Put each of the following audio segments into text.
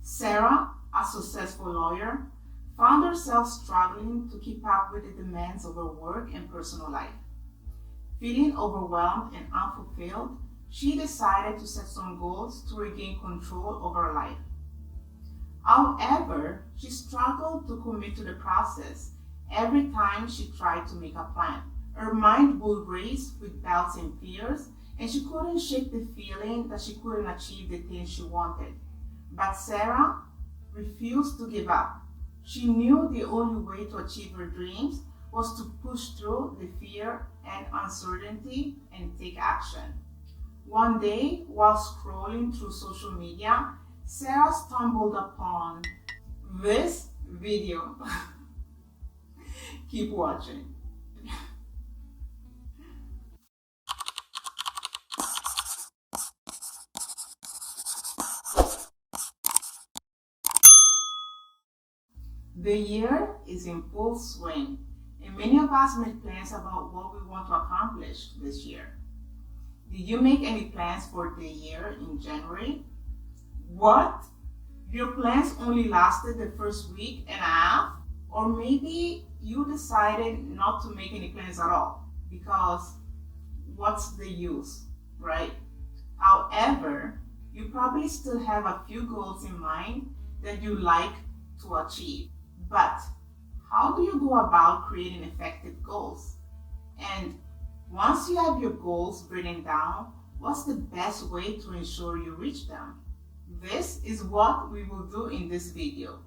Sarah, a successful lawyer, found herself struggling to keep up with the demands of her work and personal life. Feeling overwhelmed and unfulfilled, she decided to set some goals to regain control over her life. However, she struggled to commit to the process every time she tried to make a plan. Her mind would race with doubts and fears, and she couldn't shake the feeling that she couldn't achieve the things she wanted. But Sarah refused to give up. She knew the only way to achieve her dreams was to push through the fear and uncertainty and take action. One day, while scrolling through social media, Sarah stumbled upon this video. Keep watching. The year is in full swing, and many of us make plans about what we want to accomplish this year. Did you make any plans for the year in January? What? Your plans only lasted the first week and a half? Or maybe you decided not to make any plans at all, because what's the use, right? However, you probably still have a few goals in mind that you like to achieve. But how do you go about creating effective goals? And once you have your goals written down, what's the best way to ensure you reach them? This is what we will do in this video.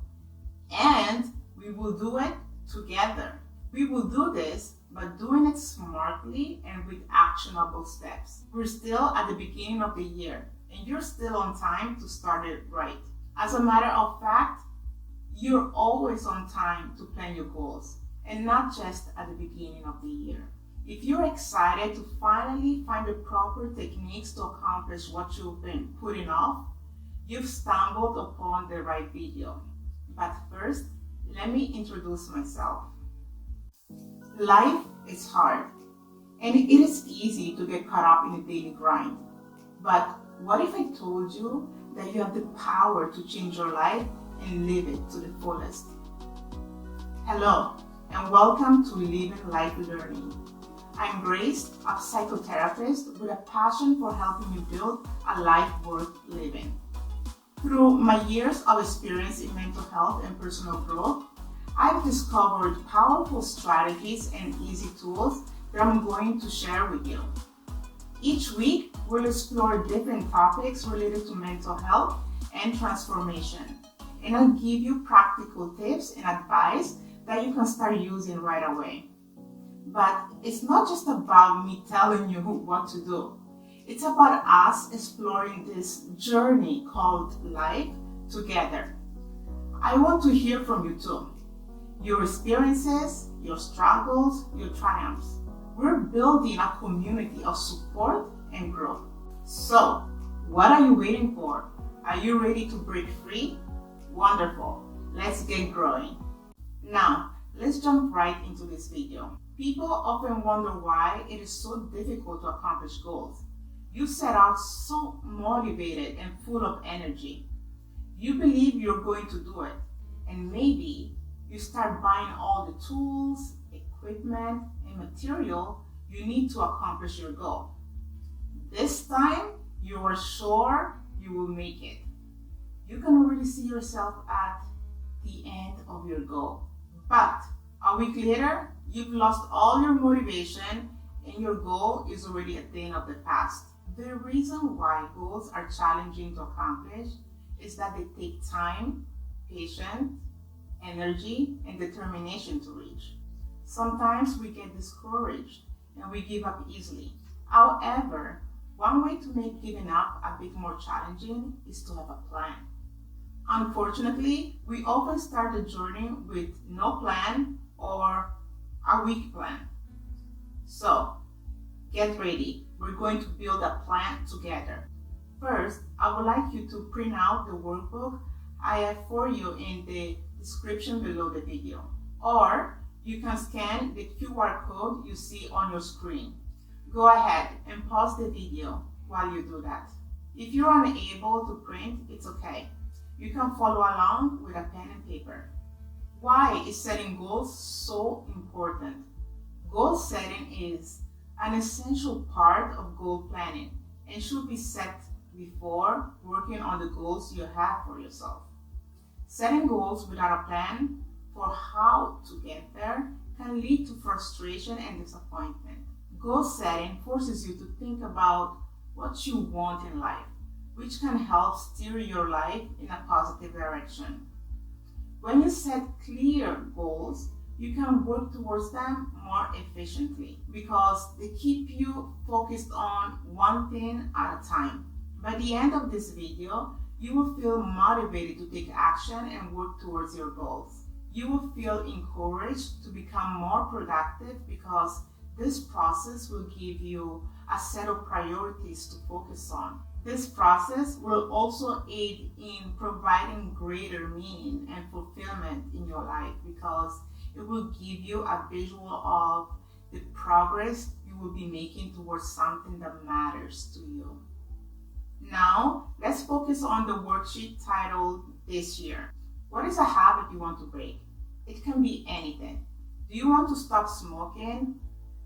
And we will do it together. We will do this by doing it smartly and with actionable steps. We're still at the beginning of the year, and you're still on time to start it right. As a matter of fact, you're always on time to plan your goals, and not just at the beginning of the year. If you're excited to finally find the proper techniques to accomplish what you've been putting off, you've stumbled upon the right video. But first, let me introduce myself. Life is hard, and it is easy to get caught up in the daily grind. But what if I told you that you have the power to change your life and live it to the fullest? Hello, and welcome to Living Life Learning. I'm Grace, a psychotherapist with a passion for helping you build a life worth living. Through my years of experience in mental health and personal growth, I've discovered powerful strategies and easy tools that I'm going to share with you. Each week, we'll explore different topics related to mental health and transformation, and I'll give you practical tips and advice that you can start using right away. But it's not just about me telling you what to do. It's about us exploring this journey called life together. I want to hear from you too. Your experiences, your struggles, your triumphs. We're building a community of support and growth. So, what are you waiting for? Are you ready to break free? Wonderful. Let's get growing. Now, let's jump right into this video. People often wonder why it is so difficult to accomplish goals. You set out so motivated and full of energy. You believe you're going to do it, and maybe you start buying all the tools, equipment, and material you need to accomplish your goal. This time, you are sure you will make it. You can already see yourself at the end of your goal. But a week later, you've lost all your motivation and your goal is already a thing of the past. The reason why goals are challenging to accomplish is that they take time, patience, energy, and determination to reach. Sometimes we get discouraged and we give up easily. However, one way to make giving up a bit more challenging is to have a plan. Unfortunately, we often start the journey with no plan or a weak plan. So, get ready. We're going to build a plan together. First, I would like you to print out the workbook I have for you in the description below the video. Or you can scan the QR code you see on your screen. Go ahead and pause the video while you do that. If you're unable to print, it's okay. You can follow along with a pen and paper. Why is setting goals so important? Goal setting is an essential part of goal planning and should be set before working on the goals you have for yourself. Setting goals without a plan for how to get there can lead to frustration and disappointment. Goal setting forces you to think about what you want in life, which can help steer your life in a positive direction. When you set clear goals, you can work towards them more efficiently because they keep you focused on one thing at a time. By the end of this video, you will feel motivated to take action and work towards your goals. You will feel encouraged to become more productive because this process will give you a set of priorities to focus on. This process will also aid in providing greater meaning and fulfillment in your life because it will give you a visual of the progress you will be making towards something that matters to you. Now, let's focus on the worksheet titled This Year. What is a habit you want to break? It can be anything. Do you want to stop smoking?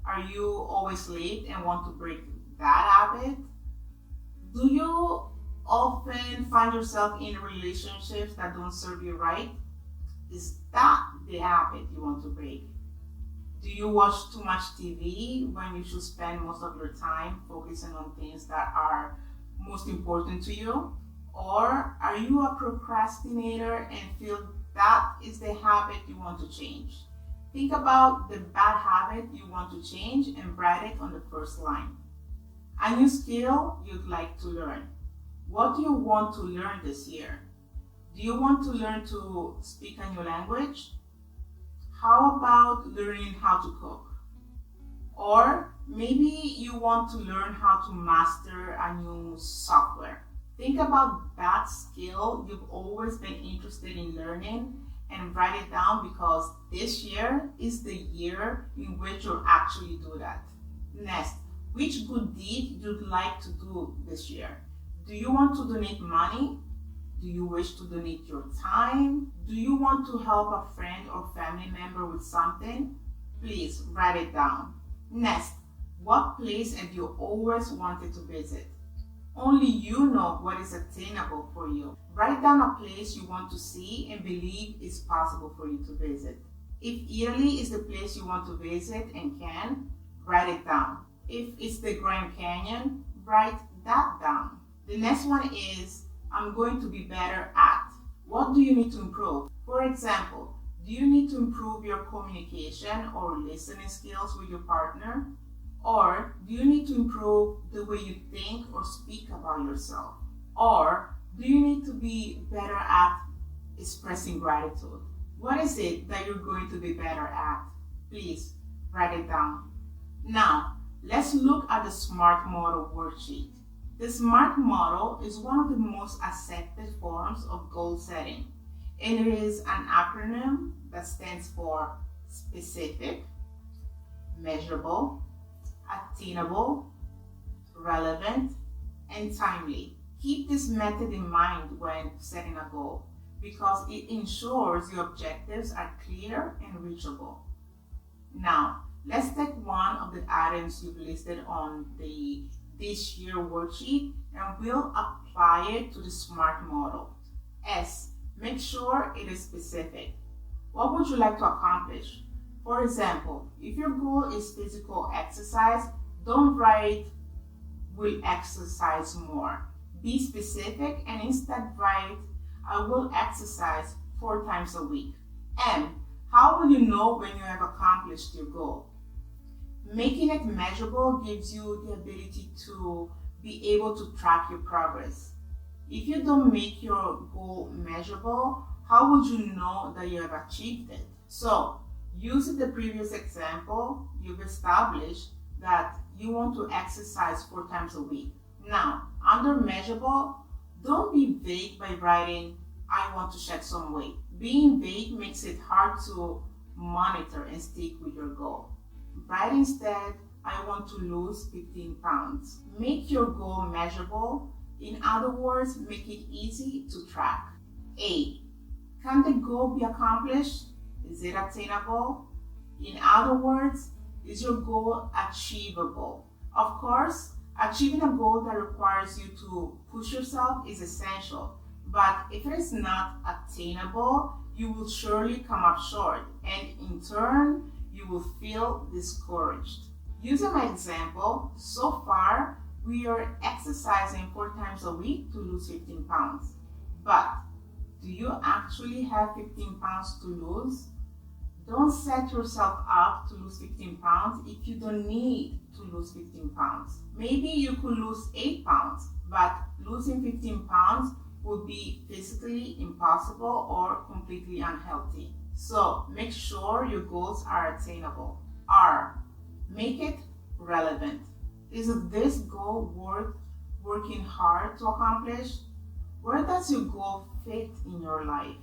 Are you always late and want to break that habit? Do you often find yourself in relationships that don't serve you right? Is that the habit you want to break? Do you watch too much TV when you should spend most of your time focusing on things that are most important to you? Or are you a procrastinator and feel that is the habit you want to change? Think about the bad habit you want to change and write it on the first line. A new skill you'd like to learn. What do you want to learn this year? Do you want to learn to speak a new language? How about learning how to cook? Or maybe you want to learn how to master a new software. Think about that skill you've always been interested in learning and write it down because this year is the year in which you'll actually do that. Next, which good deed you'd like to do this year? Do you want to donate money? Do you wish to donate your time? Do you want to help a friend or family member with something? Please write it down. Next, what place have you always wanted to visit? Only you know what is attainable for you. Write down a place you want to see and believe is possible for you to visit. If Italy is the place you want to visit and can, write it down. If it's the Grand Canyon, write that down. The next one is, I'm going to be better at. What do you need to improve? For example, do you need to improve your communication or listening skills with your partner? Or do you need to improve the way you think or speak about yourself? Or do you need to be better at expressing gratitude? What is it that you're going to be better at? Please write it down. Now, let's look at the SMART model worksheet. The SMART model is one of the most accepted forms of goal setting, and it is an acronym that stands for specific, measurable, attainable, relevant, and timely. Keep this method in mind when setting a goal because it ensures your objectives are clear and reachable. Now, let's take one of the items you've listed on the This Year worksheet and we'll apply it to the SMART model. S, make sure it is specific. What would you like to accomplish? For example, if your goal is physical exercise, don't write, will exercise more. Be specific and instead write, I will exercise 4 times a week. M, how will you know when you have accomplished your goal? Making it measurable gives you the ability to be able to track your progress. If you don't make your goal measurable, how would you know that you have achieved it? So, using the previous example, you've established that you want to exercise 4 times a week. Now, under measurable, don't be vague by writing, I want to shed some weight. Being vague makes it hard to monitor and stick with your goal. Write instead, I want to lose 15 pounds. Make your goal measurable. In other words, make it easy to track. A. Can the goal be accomplished? Is it attainable? In other words, is your goal achievable? Of course, achieving a goal that requires you to push yourself is essential, but if it is not attainable, you will surely come up short, and in turn, you will feel discouraged. Using my example, so far, we are exercising 4 times a week to lose 15 pounds. But do you actually have 15 pounds to lose? Don't set yourself up to lose 15 pounds if you don't need to lose 15 pounds. Maybe you could lose 8 pounds, but losing 15 pounds would be physically impossible or completely unhealthy. So make sure your goals are attainable. R. Make it relevant. Is this goal worth working hard to accomplish? Where does your goal fit in your life?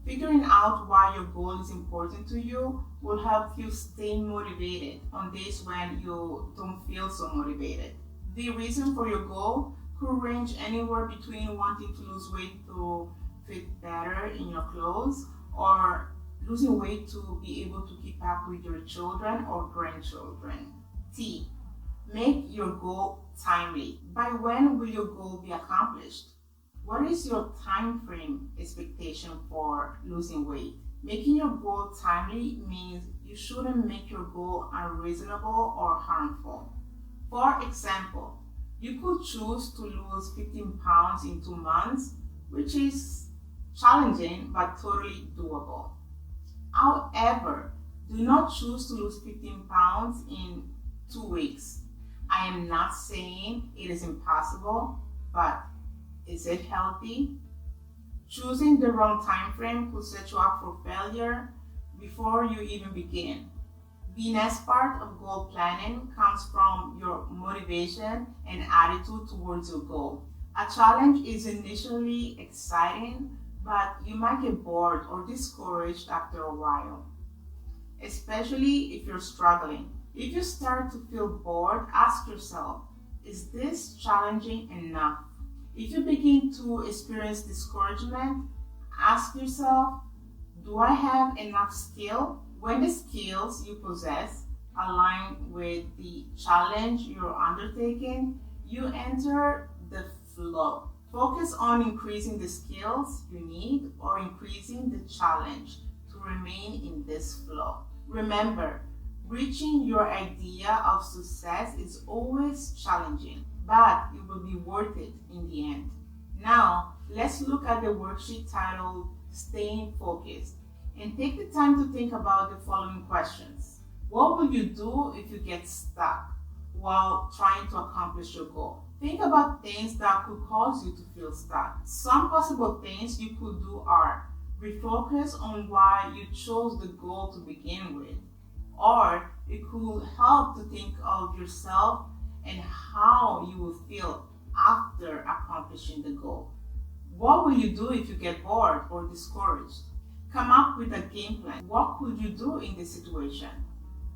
Figuring out why your goal is important to you will help you stay motivated on days when you don't feel so motivated. The reason for your goal could range anywhere between wanting to lose weight to fit better in your clothes or losing weight to be able to keep up with your children or grandchildren. T. Make your goal timely. By when will your goal be accomplished? What is your time frame expectation for losing weight? Making your goal timely means you shouldn't make your goal unreasonable or harmful. For example, you could choose to lose 15 pounds in 2 months, which is challenging but totally doable. However, do not choose to lose 15 pounds in 2 weeks. I am not saying it is impossible, but is it healthy? Choosing the wrong time frame could set you up for failure before you even begin. The next part of goal planning comes from your motivation and attitude towards your goal. A challenge is initially exciting, but you might get bored or discouraged after a while, especially if you're struggling. If you start to feel bored, ask yourself, is this challenging enough? If you begin to experience discouragement, ask yourself, do I have enough skill? When the skills you possess align with the challenge you're undertaking, you enter the flow. Focus on increasing the skills you need or increasing the challenge to remain in this flow. Remember, reaching your idea of success is always challenging, but it will be worth it in the end. Now, let's look at the worksheet titled Staying Focused and take the time to think about the following questions. What will you do if you get stuck while trying to accomplish your goal? Think about things that could cause you to feel stuck. Some possible things you could do are refocus on why you chose the goal to begin with, or it could help to think of yourself and how you will feel after accomplishing the goal. What will you do if you get bored or discouraged? Come up with a game plan. What could you do in this situation?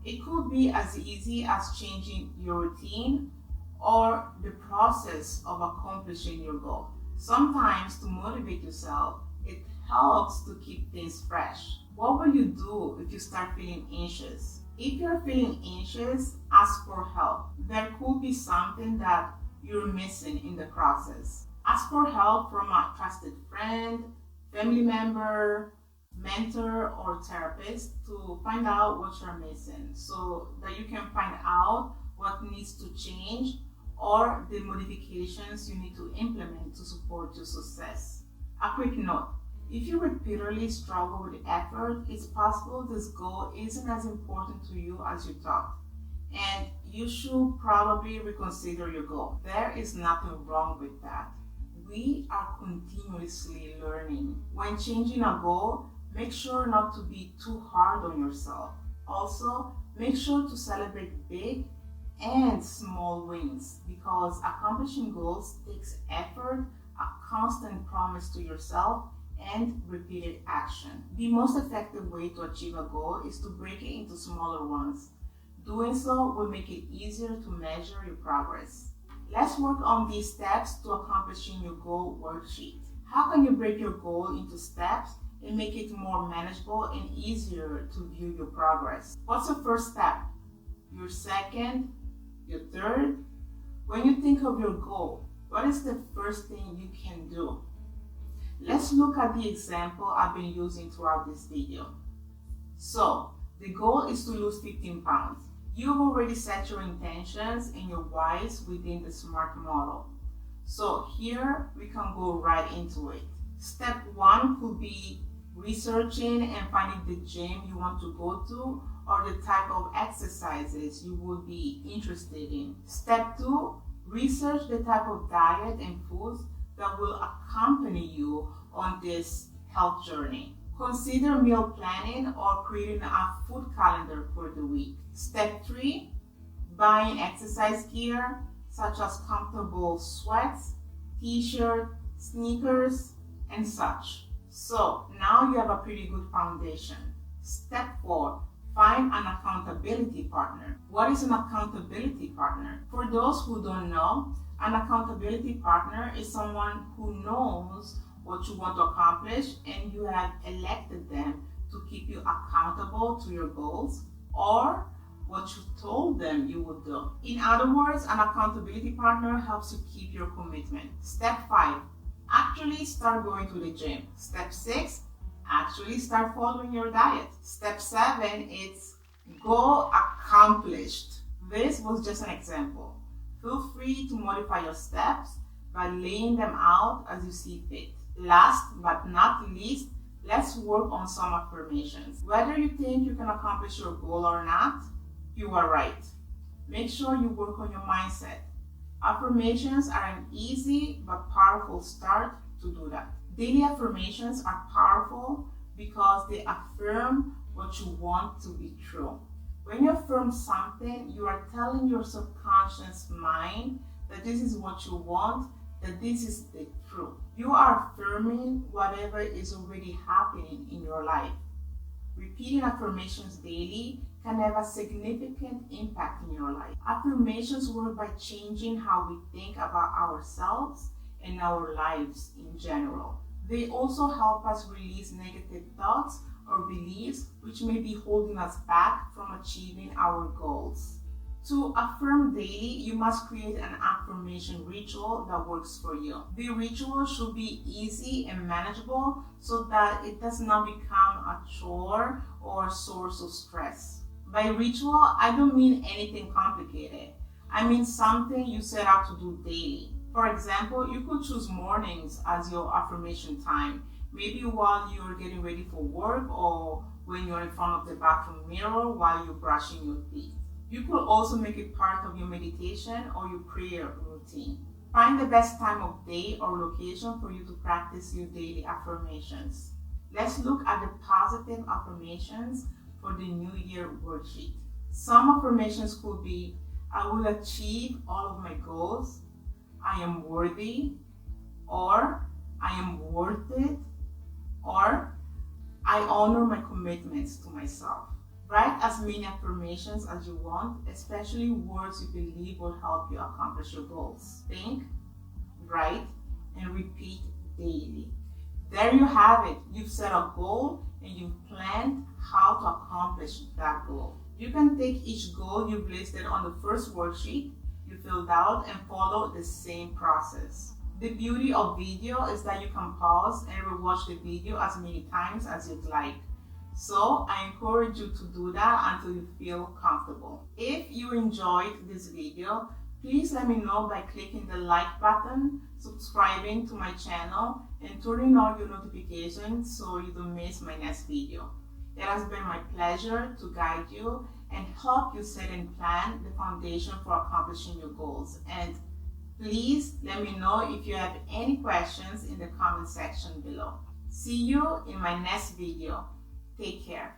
It could be as easy as changing your routine or the process of accomplishing your goal. Sometimes to motivate yourself, it helps to keep things fresh. What will you do if you start feeling anxious? If you're feeling anxious, ask for help. There could be something that you're missing in the process. Ask for help from a trusted friend, family member, mentor, or therapist to find out what you're missing so that you can find out what needs to change or the modifications you need to implement to support your success. A quick note. If you repeatedly struggle with effort, it's possible this goal isn't as important to you as you thought, and you should probably reconsider your goal. There is nothing wrong with that. We are continuously learning. When changing a goal, make sure not to be too hard on yourself. Also, make sure to celebrate big and small wins because accomplishing goals takes effort, a constant promise to yourself, and repeated action. The most effective way to achieve a goal is to break it into smaller ones. Doing so will make it easier to measure your progress. Let's work on these steps to accomplishing your goal worksheet. How can you break your goal into steps and make it more manageable and easier to view your progress? What's your first step? Your second? Your third? When you think of your goal, what is the first thing you can do? Let's look at the example I've been using throughout this video. So, the goal is to lose 15 pounds. You've already set your intentions and your whys within the SMART model. So here we can go right into it. Step 1 could be researching and finding the gym you want to go to or the type of exercises you would be interested in. Step 2, research the type of diet and foods that will accompany you on this health journey. Consider meal planning or creating a food calendar for the week. Step 3, buying exercise gear such as comfortable sweats, t-shirt, sneakers, and such. So now you have a pretty good foundation. Step 4, find an accountability partner. What is an accountability partner? For those who don't know, an accountability partner is someone who knows what you want to accomplish and you have elected them to keep you accountable to your goals or what you told them you would do. In other words, an accountability partner helps you keep your commitment. Step 5, actually start going to the gym. Step 6, actually start following your diet. Step 7 is goal accomplished. This was just an example. Feel free to modify your steps by laying them out as you see fit. Last but not least, let's work on some affirmations. Whether you think you can accomplish your goal or not, you are right. Make sure you work on your mindset. Affirmations are an easy but powerful start to do that. Daily affirmations are powerful because they affirm what you want to be true. When you affirm something, you are telling your subconscious mind that this is what you want, that this is the truth. You are affirming whatever is already happening in your life. Repeating affirmations daily can have a significant impact in your life. Affirmations work by changing how we think about ourselves and our lives in general. They also help us release negative thoughts or beliefs which may be holding us back from achieving our goals. To affirm daily, you must create an affirmation ritual that works for you. The ritual should be easy and manageable so that it does not become a chore or a source of stress. By ritual, I don't mean anything complicated. I mean something you set out to do daily. For example, you could choose mornings as your affirmation time, maybe while you're getting ready for work or when you're in front of the bathroom mirror while you're brushing your teeth. You could also make it part of your meditation or your prayer routine. Find the best time of day or location for you to practice your daily affirmations. Let's look at the positive affirmations for the New Year worksheet. Some affirmations could be, I will achieve all of my goals, I am worthy, or I am worth it, or I honor my commitments to myself. Write as many affirmations as you want, especially words you believe will help you accomplish your goals. Think, write, and repeat daily. There you have it. You've set a goal and you've planned how to accomplish that goal. You can take each goal you've listed on the first worksheet you filled out and follow the same process. The beauty of video is that you can pause and rewatch the video as many times as you'd like. So I encourage you to do that until you feel comfortable. If you enjoyed this video, please let me know by clicking the like button, subscribing to my channel, and turning on your notifications so you don't miss my next video. It has been my pleasure to guide you and help you set and plan the foundation for accomplishing your goals. And please let me know if you have any questions in the comment section below. See you in my next video. Take care.